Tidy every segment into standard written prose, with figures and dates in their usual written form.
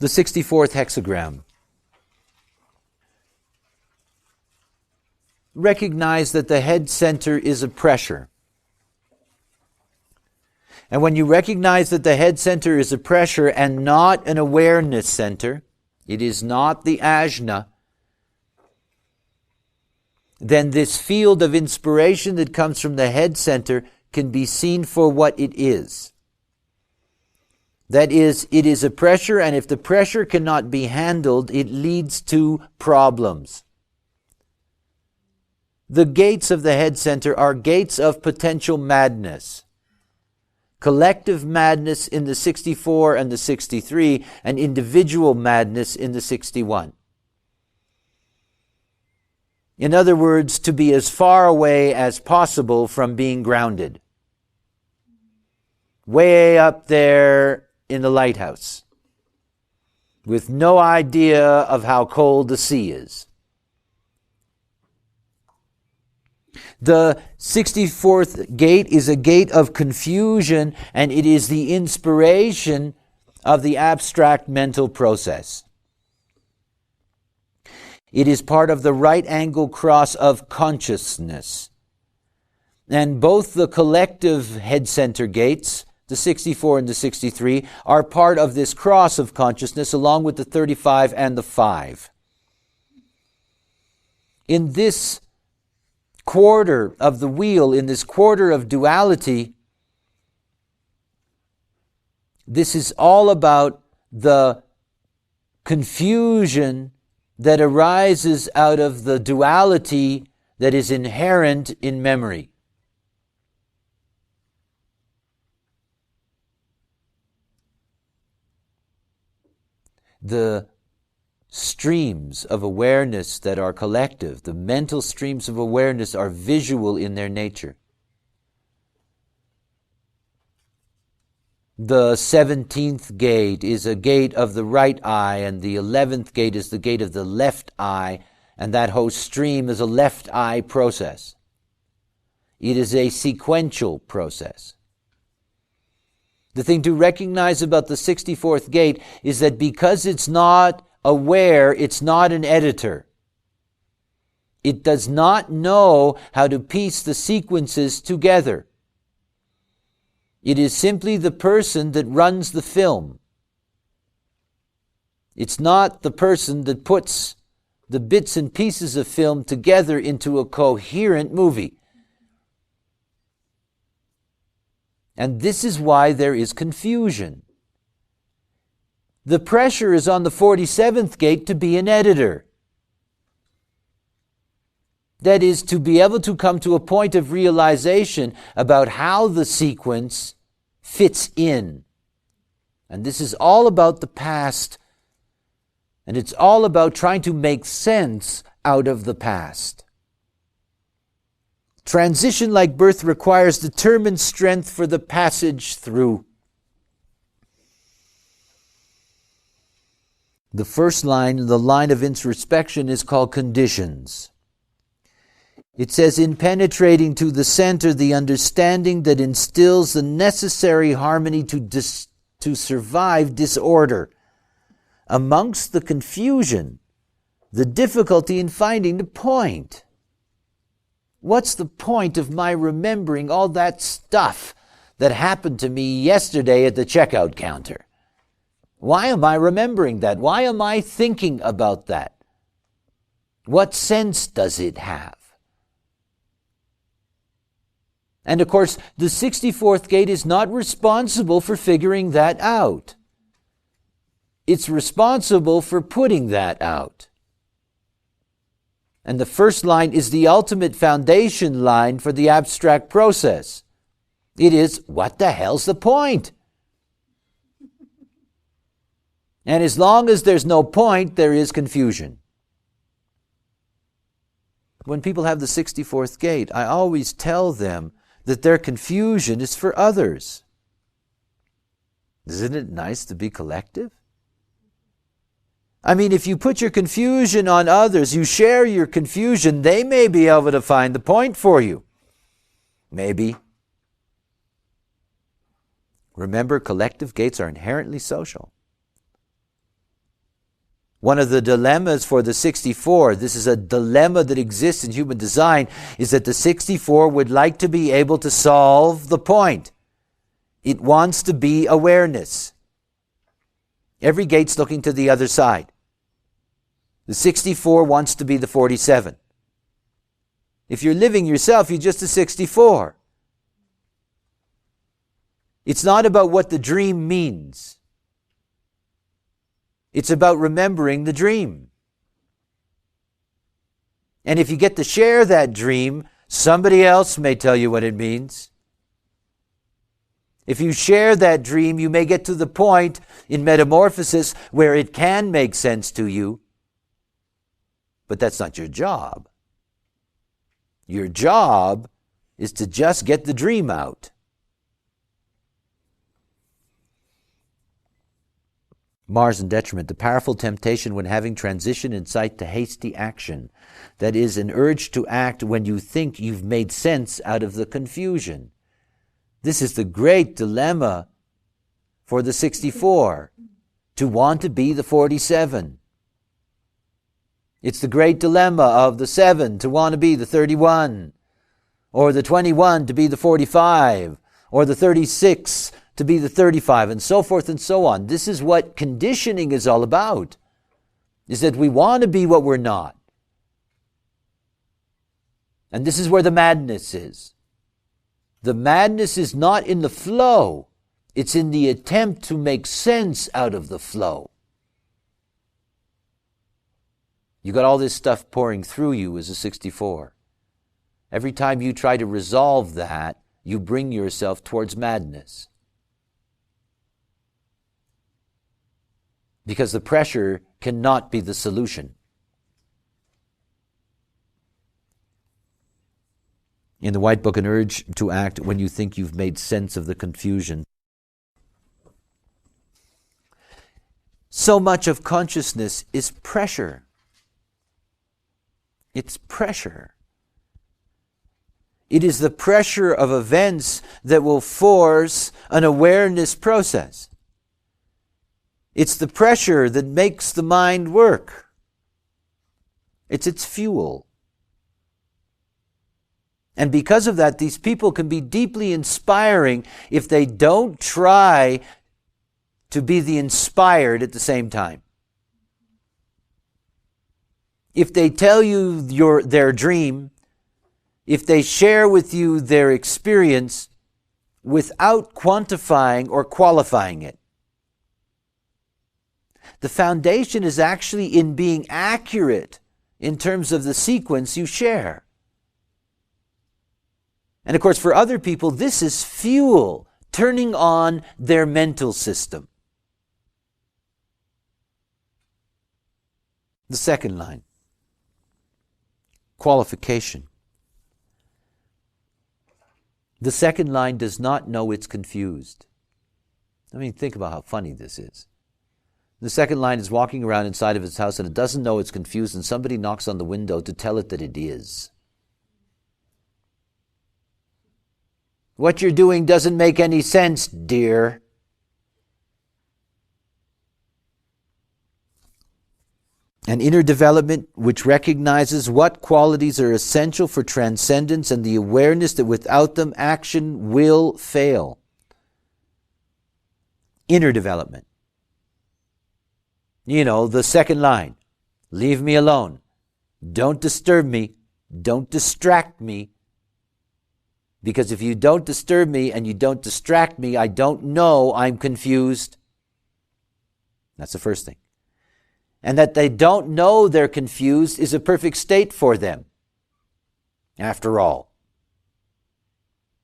the 64th hexagram. Recognize that the head center is a pressure. And when you recognize that the head center is a pressure and not an awareness center, it is not the ajna, then this field of inspiration that comes from the head center can be seen for what it is. That is, it is a pressure, and if the pressure cannot be handled, it leads to problems. The gates of the head center are gates of potential madness. Collective madness in the 64 and the 63, and individual madness in the 61. In other words, to be as far away as possible from being grounded. Way up there in the lighthouse, with no idea of how cold the sea is. The 64th gate is a gate of confusion, and it is the inspiration of the abstract mental process. It is part of the right angle cross of consciousness. And both the collective head center gates, the 64 and the 63, are part of this cross of consciousness along with the 35 and the 5. In this quarter of the wheel, in this quarter of duality, this is all about the confusion that arises out of the duality that is inherent in memory. The streams of awareness that are collective, the mental streams of awareness, are visual in their nature. The 17th gate is a gate of the right eye, and the 11th gate is the gate of the left eye, and that whole stream is a left eye process. It is a sequential process. The thing to recognize about the 64th gate is that because it's not aware, it's not an editor. It does not know how to piece the sequences together. It is simply the person that runs the film. It's not the person that puts the bits and pieces of film together into a coherent movie. And this is why there is confusion. The pressure is on the 47th gate to be an editor. That is, to be able to come to a point of realization about how the sequence fits in. And this is all about the past, and it's all about trying to make sense out of the past. Transition like birth requires determined strength for the passage through. The first line, the line of introspection, is called conditions. It says, in penetrating to the center, the understanding that instills the necessary harmony to survive disorder. Amongst the confusion, the difficulty in finding the point. What's the point of my remembering all that stuff that happened to me yesterday at the checkout counter? Why am I remembering that? Why am I thinking about that? What sense does it have? And of course, the 64th gate is not responsible for figuring that out. It's responsible for putting that out. And the first line is the ultimate foundation line for the abstract process. It is, what the hell's the point? And as long as there's no point, there is confusion. When people have the 64th gate, I always tell them that their confusion is for others. Isn't it nice to be collective? I mean, if you put your confusion on others, you share your confusion, they may be able to find the point for you. Maybe. Remember, collective gates are inherently social. One of the dilemmas for the 64, this is a dilemma that exists in human design, is that the 64 would like to be able to solve the point. It wants to be awareness. Every gate's looking to the other side. The 64 wants to be the 47. If you're living yourself, you're just a 64. It's not about what the dream means. It's about remembering the dream. And if you get to share that dream, somebody else may tell you what it means. If you share that dream, you may get to the point in metamorphosis where it can make sense to you. But that's not your job. Your job is to just get the dream out. Mars and detriment, the powerful temptation when having transition in sight to hasty action. That is, an urge to act when you think you've made sense out of the confusion. This is the great dilemma for the 64, to want to be the 47. It's the great dilemma of the 7 to want to be the 31, or the 21 to be the 45, or the 36 to be the 35, and so forth and so on. This is what conditioning is all about, is that we want to be what we're not. And this is where the madness is. The madness is not in the flow. It's in the attempt to make sense out of the flow. You got all this stuff pouring through you as a 64. Every time you try to resolve that, you bring yourself towards madness. Because the pressure cannot be the solution. In the White Book, an urge to act when you think you've made sense of the confusion. So much of consciousness is pressure. It's pressure. It is the pressure of events that will force an awareness process. It's the pressure that makes the mind work. It's its fuel. And because of that, these people can be deeply inspiring if they don't try to be the inspired at the same time. If they tell you their dream, if they share with you their experience without quantifying or qualifying it, the foundation is actually in being accurate in terms of the sequence you share. And of course, for other people, this is fuel, turning on their mental system. The second line, qualification. The second line does not know it's confused. I mean, think about how funny this is. The second line is walking around inside of its house and it doesn't know it's confused, and somebody knocks on the window to tell it that it is. What you're doing doesn't make any sense, dear. An inner development which recognizes what qualities are essential for transcendence and the awareness that without them action will fail. Inner development. You know, the second line, leave me alone. Don't disturb me. Don't distract me. Because if you don't disturb me and you don't distract me, I don't know I'm confused. That's the first thing. And that they don't know they're confused is a perfect state for them, after all.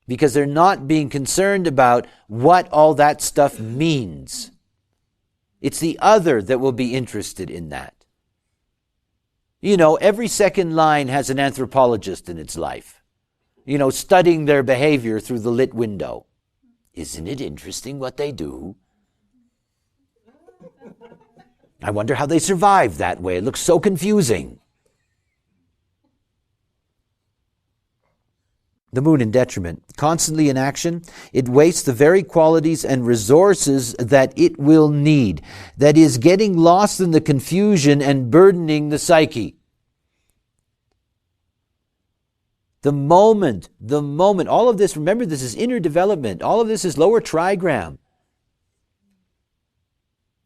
Because they're not being concerned about what all that stuff means. It's the other that will be interested in that. You know, every second line has an anthropologist in its life. You know, studying their behavior through the lit window. Isn't it interesting what they do? I wonder how they survive that way. It looks so confusing. The moon in detriment. Constantly in action, it wastes the very qualities and resources that it will need. That is, getting lost in the confusion and burdening the psyche. The moment, all of this, remember, this is inner development. All of this is lower trigram.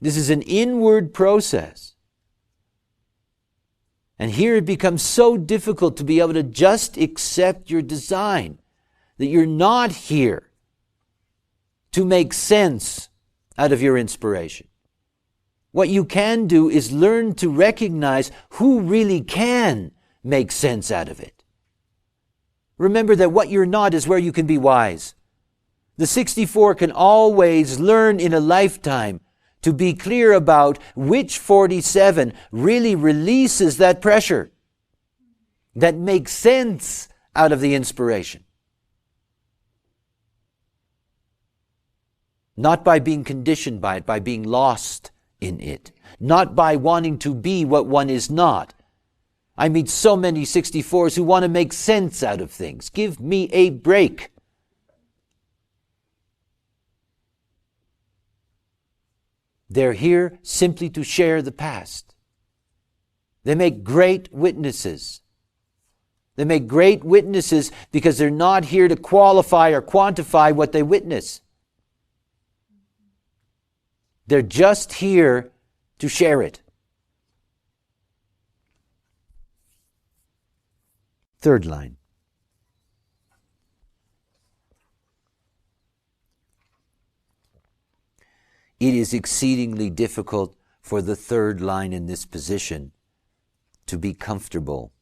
This is an inward process. And here it becomes so difficult to be able to just accept your design, that you're not here to make sense out of your inspiration. What you can do is learn to recognize who really can make sense out of it. Remember that what you're not is where you can be wise. The 64 can always learn in a lifetime to be clear about which 47 really releases that pressure, that makes sense out of the inspiration. Not by being conditioned by it, by being lost in it. Not by wanting to be what one is not. I meet so many 64s who want to make sense out of things. Give me a break. They're here simply to share the past. They make great witnesses. They make great witnesses because they're not here to qualify or quantify what they witness. They're just here to share it. Third line. It is exceedingly difficult for the third line in this position to be comfortable.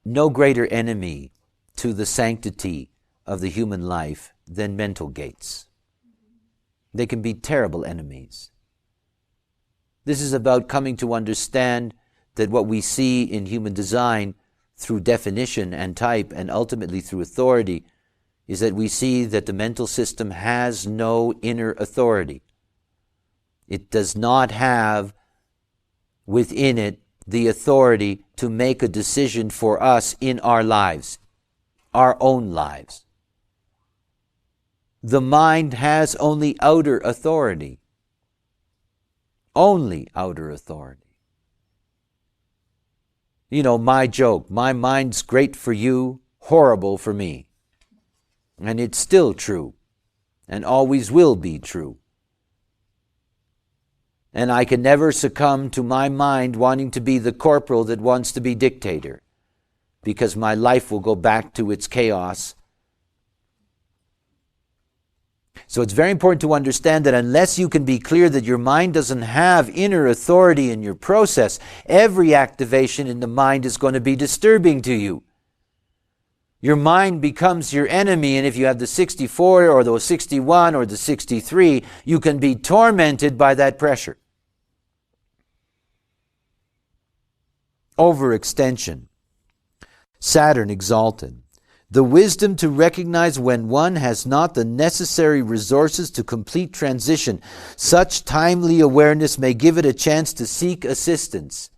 No greater enemy to the sanctity of the human life than mental gates. They can be terrible enemies. This is about coming to understand that what we see in human design through definition and type and ultimately through authority is that we see that the mental system has no inner authority. It does not have within it the authority to make a decision for us in our lives, our own lives. The mind has only outer authority. Only outer authority. You know, my joke, my mind's great for you, horrible for me. And it's still true, and always will be true. And I can never succumb to my mind wanting to be the corporal that wants to be dictator, because my life will go back to its chaos. So it's very important to understand that unless you can be clear that your mind doesn't have inner authority in your process, every activation in the mind is going to be disturbing to you. Your mind becomes your enemy, and if you have the 64 or the 61 or the 63, you can be tormented by that pressure. Overextension. Saturn exalted. The wisdom to recognize when one has not the necessary resources to complete transition. Such timely awareness may give it a chance to seek assistance.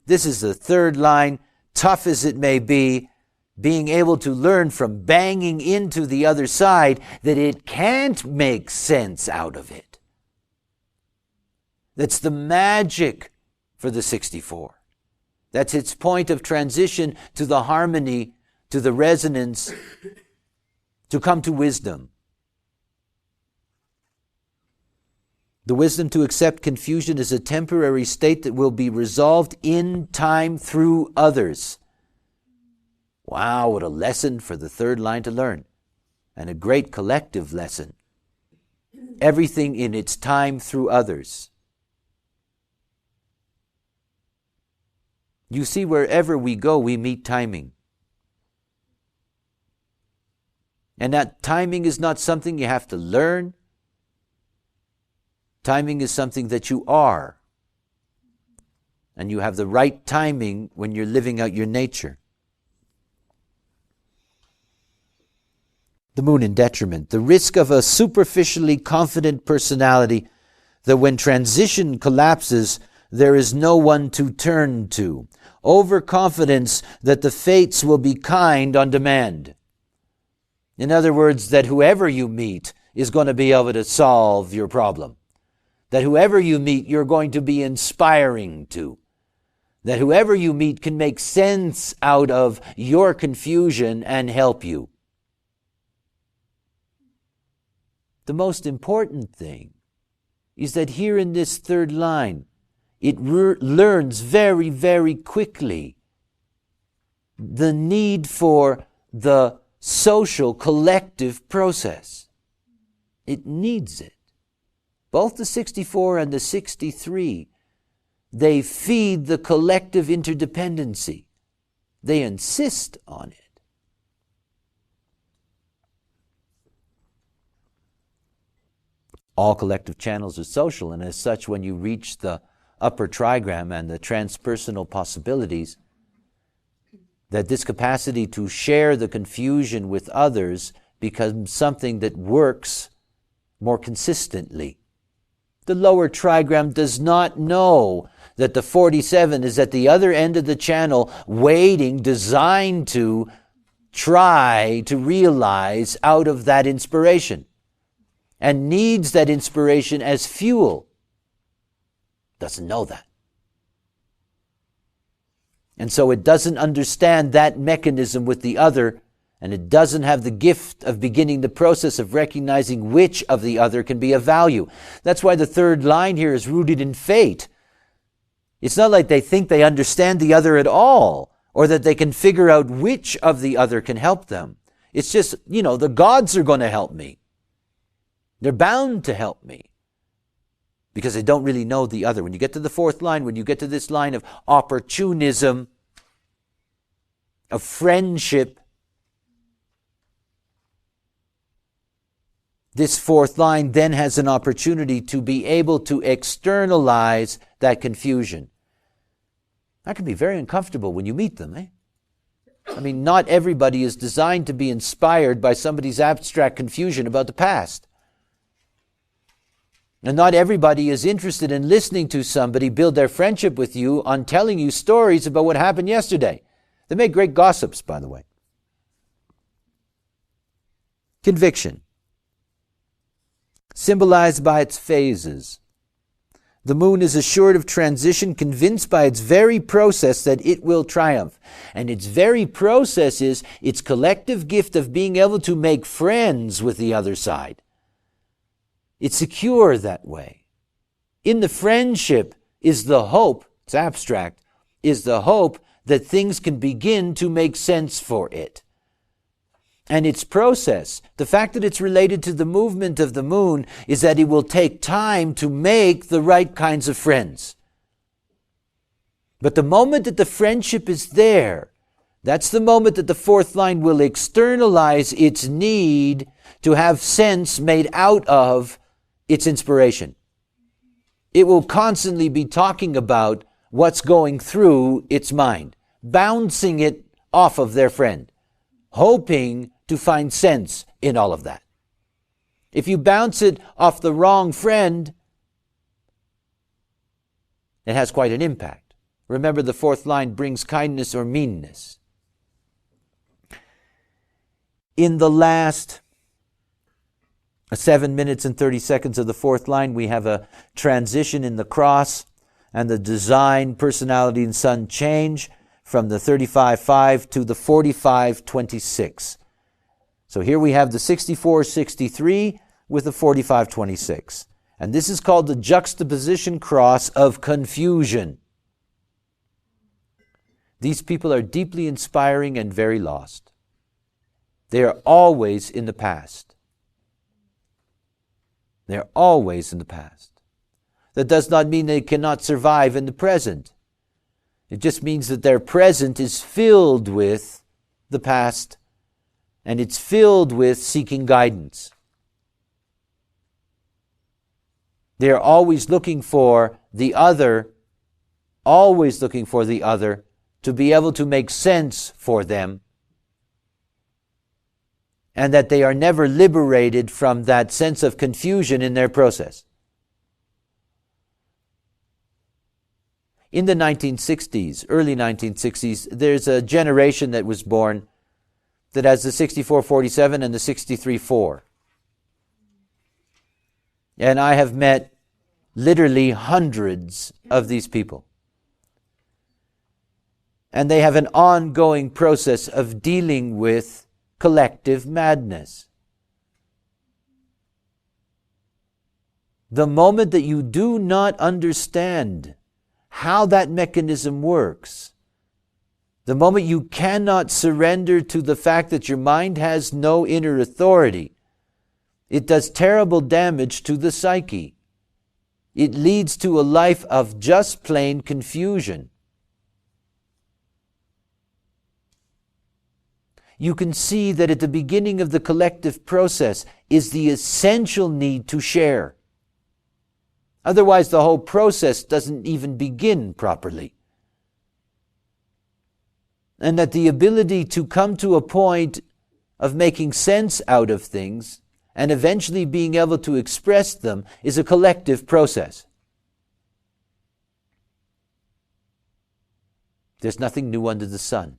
This is the third line, tough as it may be, being able to learn from banging into the other side that it can't make sense out of it. That's the magic for the 64. That's its point of transition to the harmony, to the resonance, to come to wisdom. The wisdom to accept confusion is a temporary state that will be resolved in time through others. Wow, what a lesson for the third line to learn. And a great collective lesson. Everything in its time through others. You see, wherever we go, we meet timing. And that timing is not something you have to learn. Timing is something that you are. And you have the right timing when you're living out your nature. The moon in detriment. The risk of a superficially confident personality that when transition collapses, there is no one to turn to. Overconfidence that the fates will be kind on demand. In other words, that whoever you meet is going to be able to solve your problem. That whoever you meet, you're going to be inspiring to. That whoever you meet can make sense out of your confusion and help you. The most important thing is that here in this third line, it learns very, very quickly the need for the social collective process. It needs it. Both the 64 and the 63, they feed the collective interdependency. They insist on it. All collective channels are social, and as such, when you reach the upper trigram and the transpersonal possibilities, that this capacity to share the confusion with others becomes something that works more consistently. The lower trigram does not know that the 47 is at the other end of the channel, waiting, designed to try to realize out of that inspiration, and needs that inspiration as fuel. Doesn't know that. And so it doesn't understand that mechanism with the other, and it doesn't have the gift of beginning the process of recognizing which of the other can be of value. That's why the third line here is rooted in fate. It's not like they think they understand the other at all, or that they can figure out which of the other can help them. It's just, the gods are going to help me. They're bound to help me, because they don't really know the other. When you get to the fourth line, when you get to this line of opportunism, of friendship, this fourth line then has an opportunity to be able to externalize that confusion. That can be very uncomfortable when you meet them, eh? I mean, not everybody is designed to be inspired by somebody's abstract confusion about the past. And not everybody is interested in listening to somebody build their friendship with you on telling you stories about what happened yesterday. They make great gossips, by the way. Conviction, symbolized by its phases. The moon is assured of transition, convinced by its very process that it will triumph. And its very process is its collective gift of being able to make friends with the other side. It's secure that way. In the friendship is the hope, it's abstract, is the hope that things can begin to make sense for it. And its process, the fact that it's related to the movement of the moon, is that it will take time to make the right kinds of friends. But the moment that the friendship is there, that's the moment that the fourth line will externalize its need to have sense made out of its inspiration. It will constantly be talking about what's going through its mind, bouncing it off of their friend, hoping to find sense in all of that. If you bounce it off the wrong friend, it has quite an impact. Remember, the fourth line brings kindness or meanness. In the last 7 minutes and 30 seconds of the fourth line, we have a transition in the cross, and the design, personality, and sun change from the 35:5 to the 45:26. So here we have the 64:63 with the 45:26. And this is called the juxtaposition cross of confusion. These people are deeply inspiring and very lost. They are always in the past. They're always in the past. That does not mean they cannot survive in the present. It just means that their present is filled with the past, and it's filled with seeking guidance. They're always looking for the other, to be able to make sense for them, and that they are never liberated from that sense of confusion in their process. In the 1960s, early 1960s, there's a generation that was born that has the 6447 and the 63-4. And I have met literally hundreds of these people. And they have an ongoing process of dealing with collective madness. The moment that you do not understand how that mechanism works, the moment you cannot surrender to the fact that your mind has no inner authority, it does terrible damage to the psyche. It leads to a life of just plain confusion. You can see that at the beginning of the collective process is the essential need to share. Otherwise, the whole process doesn't even begin properly. And that the ability to come to a point of making sense out of things and eventually being able to express them is a collective process. There's nothing new under the sun.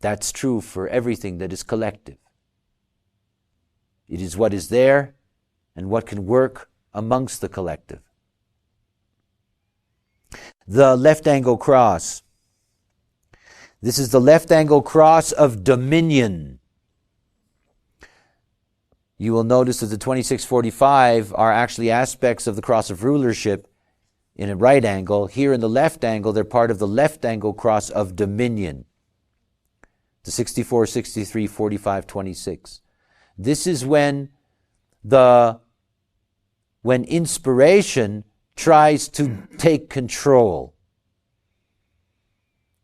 That's true for everything that is collective. It is what is there and what can work amongst the collective. The left angle cross. This is the left angle cross of dominion. You will notice that the 2645 are actually aspects of the cross of rulership in a right angle. Here in the left angle, they're part of the left angle cross of dominion. The 64, 63, 45, 26. This is when inspiration tries to take control.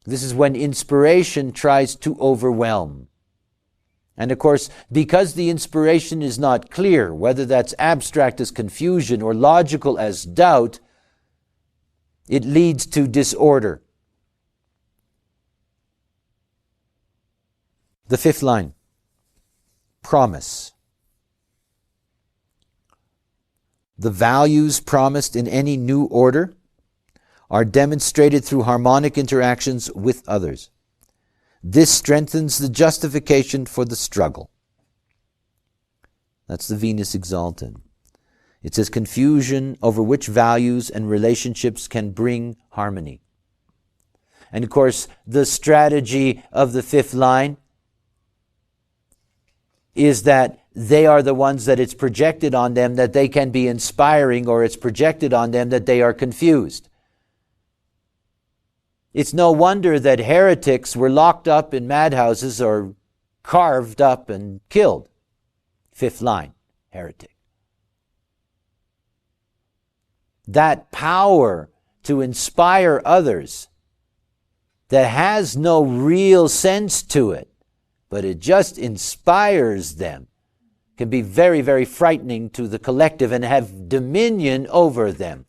This is when inspiration tries to overwhelm. And of course, because the inspiration is not clear, whether that's abstract as confusion or logical as doubt, it leads to disorder. The fifth line, promise. The values promised in any new order are demonstrated through harmonic interactions with others. This strengthens the justification for the struggle. That's the Venus exalted. It says confusion over which values and relationships can bring harmony. And of course, the strategy of the fifth line is that they are the ones that it's projected on them that they can be inspiring, or it's projected on them that they are confused. It's no wonder that heretics were locked up in madhouses or carved up and killed. Fifth line, heretic. That power to inspire others that has no real sense to it, but it just inspires them, can be very, very frightening to the collective and have dominion over them.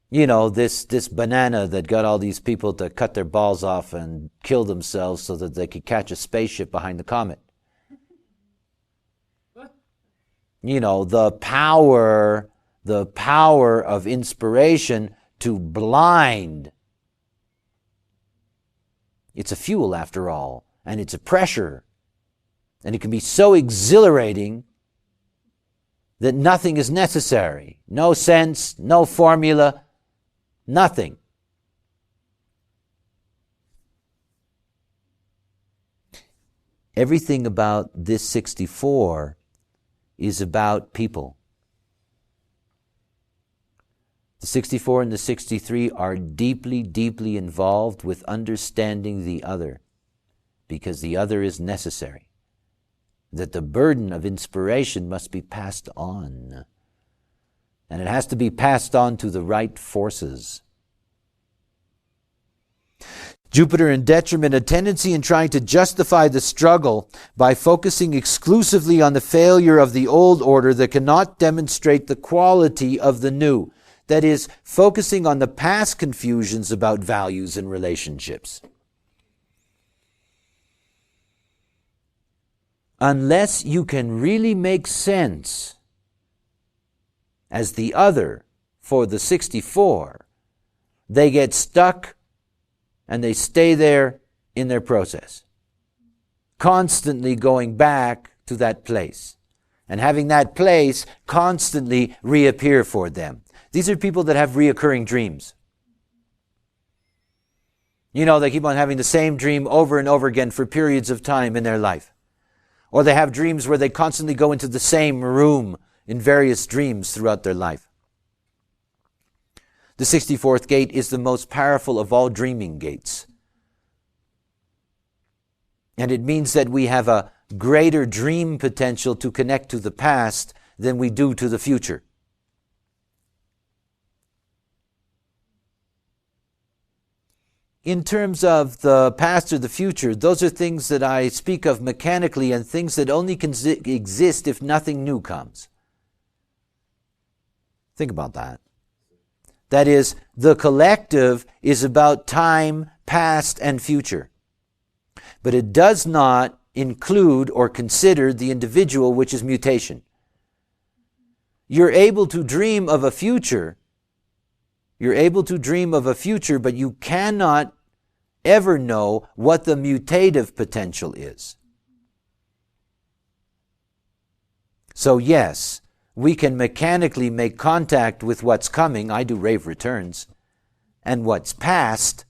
You know, this banana that got all these people to cut their balls off and kill themselves so that they could catch a spaceship behind the comet. You know, the power of inspiration to blind. It's a fuel after all, and it's a pressure. And it can be so exhilarating that nothing is necessary. No sense, no formula, nothing. Everything about this 64 is about people. The 64 and the 63 are deeply, deeply involved with understanding the other, because the other is necessary. That the burden of inspiration must be passed on. And it has to be passed on to the right forces. Jupiter in detriment, a tendency in trying to justify the struggle by focusing exclusively on the failure of the old order that cannot demonstrate the quality of the new. That is, focusing on the past confusions about values and relationships. Unless you can really make sense as the other for the 64, they get stuck and they stay there in their process, constantly going back to that place and having that place constantly reappear for them. These are people that have reoccurring dreams. You know, they keep on having the same dream over and over again for periods of time in their life. Or they have dreams where they constantly go into the same room in various dreams throughout their life. The 64th gate is the most powerful of all dreaming gates. And it means that we have a greater dream potential to connect to the past than we do to the future. In terms of the past or the future, those are things that I speak of mechanically and things that only can exist if nothing new comes. Think about that. That is, the collective is about time, past, and future. But it does not include or consider the individual, which is mutation. You're able to dream of a future. You're able to dream of a future, but you cannot ever know what the mutative potential is. So yes, we can mechanically make contact with what's coming. I do rave returns. And what's past.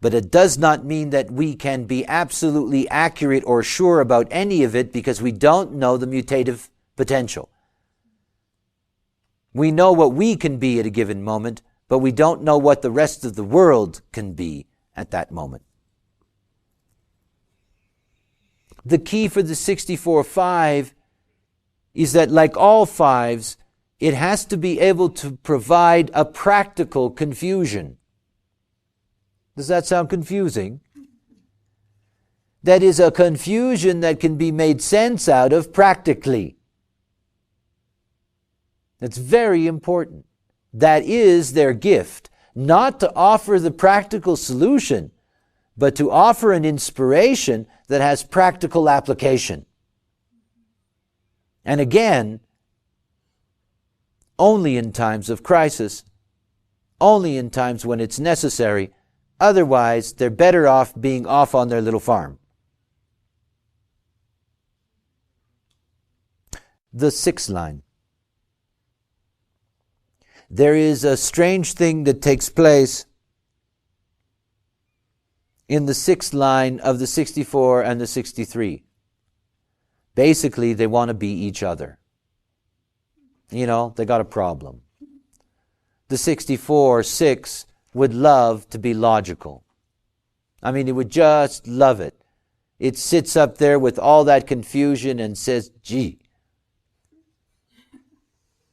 But it does not mean that we can be absolutely accurate or sure about any of it because we don't know the mutative potential. We know what we can be at a given moment, but we don't know what the rest of the world can be at that moment. The key for the 64-5 is that, like all fives, it has to be able to provide a practical confusion. Does that sound confusing? That is a confusion that can be made sense out of practically. That's very important. That is their gift. Not to offer the practical solution, but to offer an inspiration that has practical application. And again, only in times of crisis, only in times when it's necessary. Otherwise, they're better off being off on their little farm. The 6th line. There is a strange thing that takes place in the 6th line of the 64 and the 63. Basically, they want to be each other. You know, they got a problem. The 64-6 would love to be logical. I mean, it would just love it. It sits up there with all that confusion and says, gee,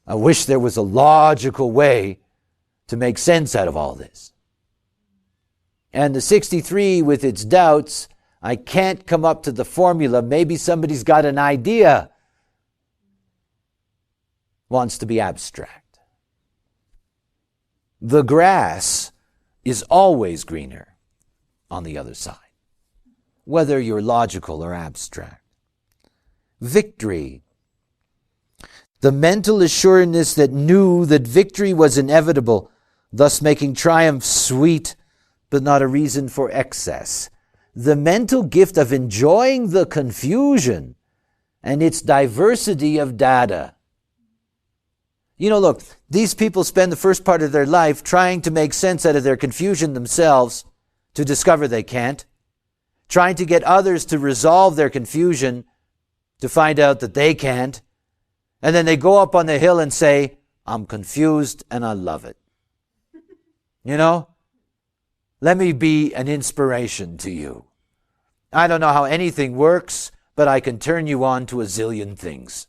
I wish there was a logical way to make sense out of all this. And the 63 with its doubts, I can't come up to the formula. Maybe somebody's got an idea. Wants to be abstract. The grass is always greener on the other side, whether you're logical or abstract. Victory. The mental assuredness that knew that victory was inevitable, thus making triumph sweet, but not a reason for excess. The mental gift of enjoying the confusion and its diversity of data. You know, look, these people spend the first part of their life trying to make sense out of their confusion themselves to discover they can't, trying to get others to resolve their confusion to find out that they can't, and then they go up on the hill and say, I'm confused and I love it. You know? Let me be an inspiration to you. I don't know how anything works, but I can turn you on to a zillion things.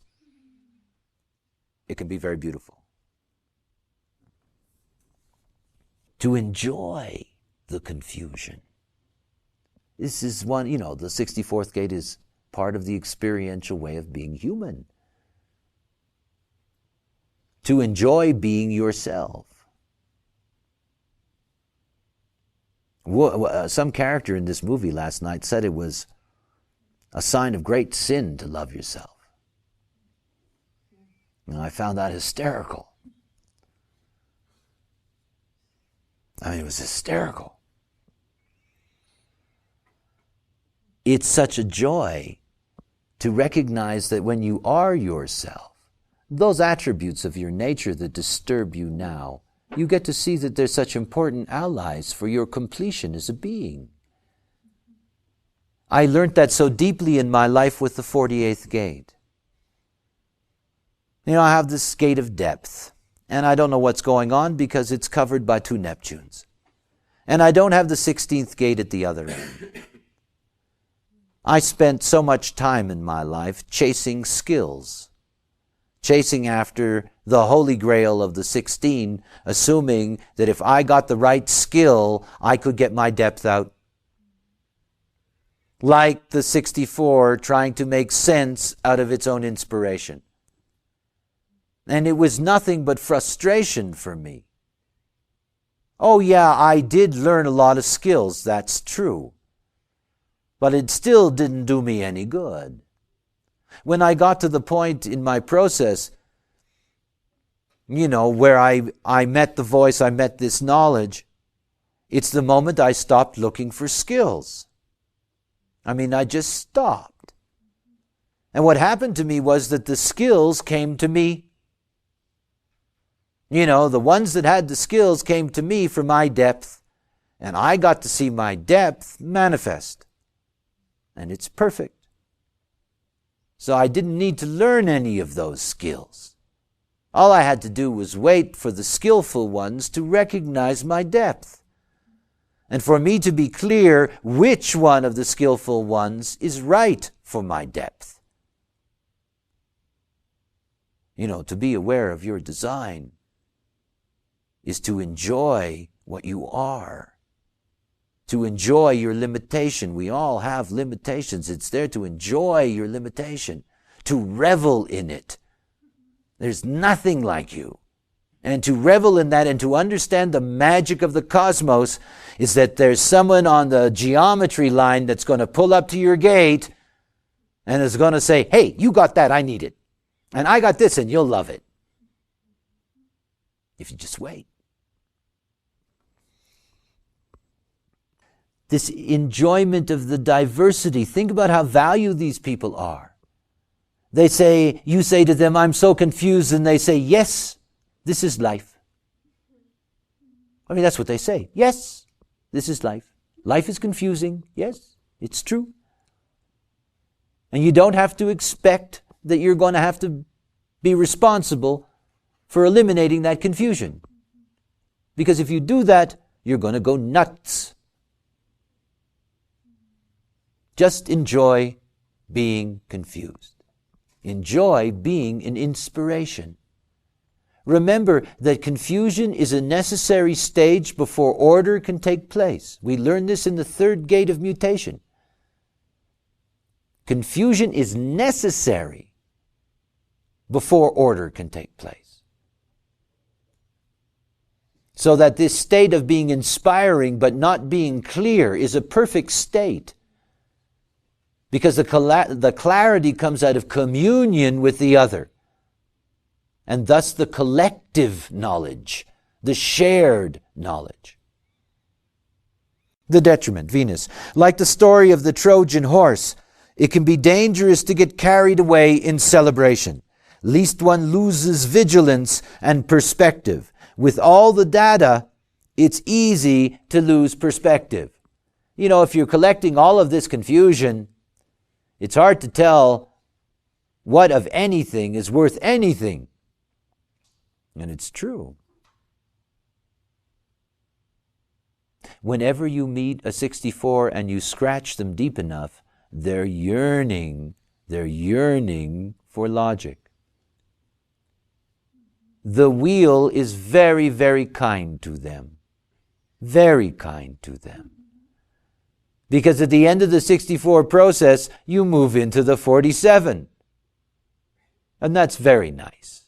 It can be very beautiful. To enjoy the confusion. This is one, you know, the 64th gate is part of the experiential way of being human. To enjoy being yourself. Some character in this movie last night said it was a sign of great sin to love yourself. And I found that hysterical. I mean, it was hysterical. It's such a joy to recognize that when you are yourself, those attributes of your nature that disturb you now, you get to see that they're such important allies for your completion as a being. I learned that so deeply in my life with the 48th gate. I have this gate of depth, and I don't know what's going on because it's covered by 2 Neptunes. And I don't have the 16th gate at the other end. I spent so much time in my life chasing skills, chasing after the holy grail of the 16, assuming that if I got the right skill, I could get my depth out. Like the 64 trying to make sense out of its own inspiration. And it was nothing but frustration for me. Oh yeah, I did learn a lot of skills, that's true. But it still didn't do me any good. When I got to the point in my process, where I met the voice, I met this knowledge, it's the moment I stopped looking for skills. I just stopped. And what happened to me was that the skills came to me. The ones that had the skills came to me for my depth, and I got to see my depth manifest. And it's perfect. So I didn't need to learn any of those skills. All I had to do was wait for the skillful ones to recognize my depth. And for me to be clear which one of the skillful ones is right for my depth. To be aware of your design is to enjoy what you are. To enjoy your limitation. We all have limitations. It's there to enjoy your limitation, to revel in it. There's nothing like you. And to revel in that and to understand the magic of the cosmos is that there's someone on the geometry line that's going to pull up to your gate and is going to say, hey, you got that, I need it. And I got this and you'll love it. If you just wait. This enjoyment of the diversity. Think about how valued these people are. You say to them, I'm so confused, and they say, yes, this is life. That's what they say. Yes, this is life. Life is confusing. Yes, it's true. And you don't have to expect that you're going to have to be responsible for eliminating that confusion. Because if you do that, you're going to go nuts. Just enjoy being confused. Enjoy being an inspiration. Remember that confusion is a necessary stage before order can take place. We learn this in the 3rd gate of mutation. Confusion is necessary before order can take place. So that this state of being inspiring but not being clear is a perfect state. Because the clarity comes out of communion with the other. And thus the collective knowledge, the shared knowledge. The detriment, Venus. Like the story of the Trojan horse, it can be dangerous to get carried away in celebration, lest one loses vigilance and perspective. With all the data, it's easy to lose perspective. If you're collecting all of this confusion, it's hard to tell what of anything is worth anything. And it's true. Whenever you meet a 64 and you scratch them deep enough, they're yearning for logic. The wheel is very, very kind to them. Very kind to them. Because at the end of the 64 process, you move into the 47. And that's very nice.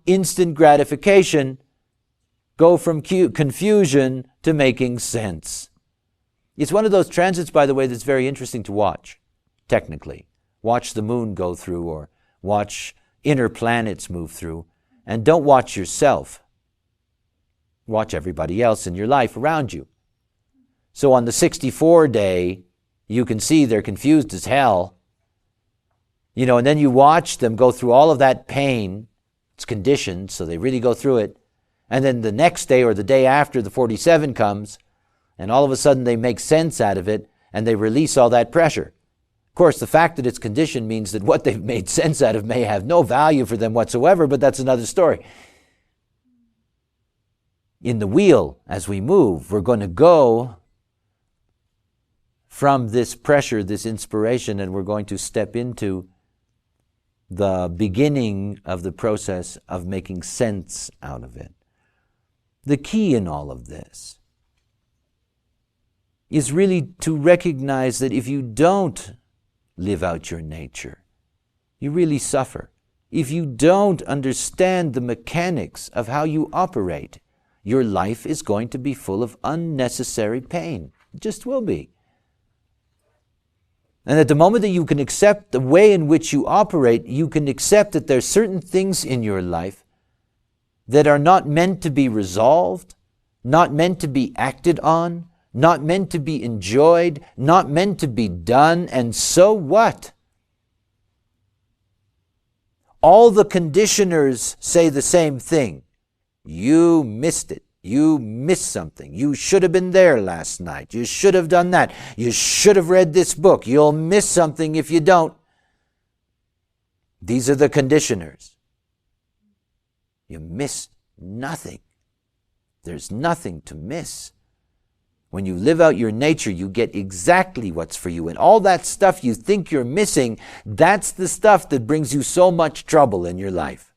Instant gratification, go from confusion to making sense. It's one of those transits, by the way, that's very interesting to watch, technically. Watch the moon go through or watch inner planets move through. And don't watch yourself. Watch everybody else in your life around you. So on the 64 day, you can see they're confused as hell. And then you watch them go through all of that pain. It's conditioned, so they really go through it. And then the next day or the day after, the 47 comes, and all of a sudden they make sense out of it, and they release all that pressure. Of course, the fact that it's conditioned means that what they've made sense out of may have no value for them whatsoever, but that's another story. In the wheel, as we move, we're going to go from this pressure, this inspiration, and we're going to step into the beginning of the process of making sense out of it. The key in all of this is really to recognize that if you don't live out your nature, you really suffer. If you don't understand the mechanics of how you operate, your life is going to be full of unnecessary pain. It just will be. And at the moment that you can accept the way in which you operate, you can accept that there are certain things in your life that are not meant to be resolved, not meant to be acted on, not meant to be enjoyed, not meant to be done, and so what? All the conditioners say the same thing. You missed it. You missed something. You should have been there last night. You should have done that. You should have read this book. You'll miss something if you don't. These are the conditioners. You miss nothing. There's nothing to miss. When you live out your nature, you get exactly what's for you. And all that stuff you think you're missing, that's the stuff that brings you so much trouble in your life.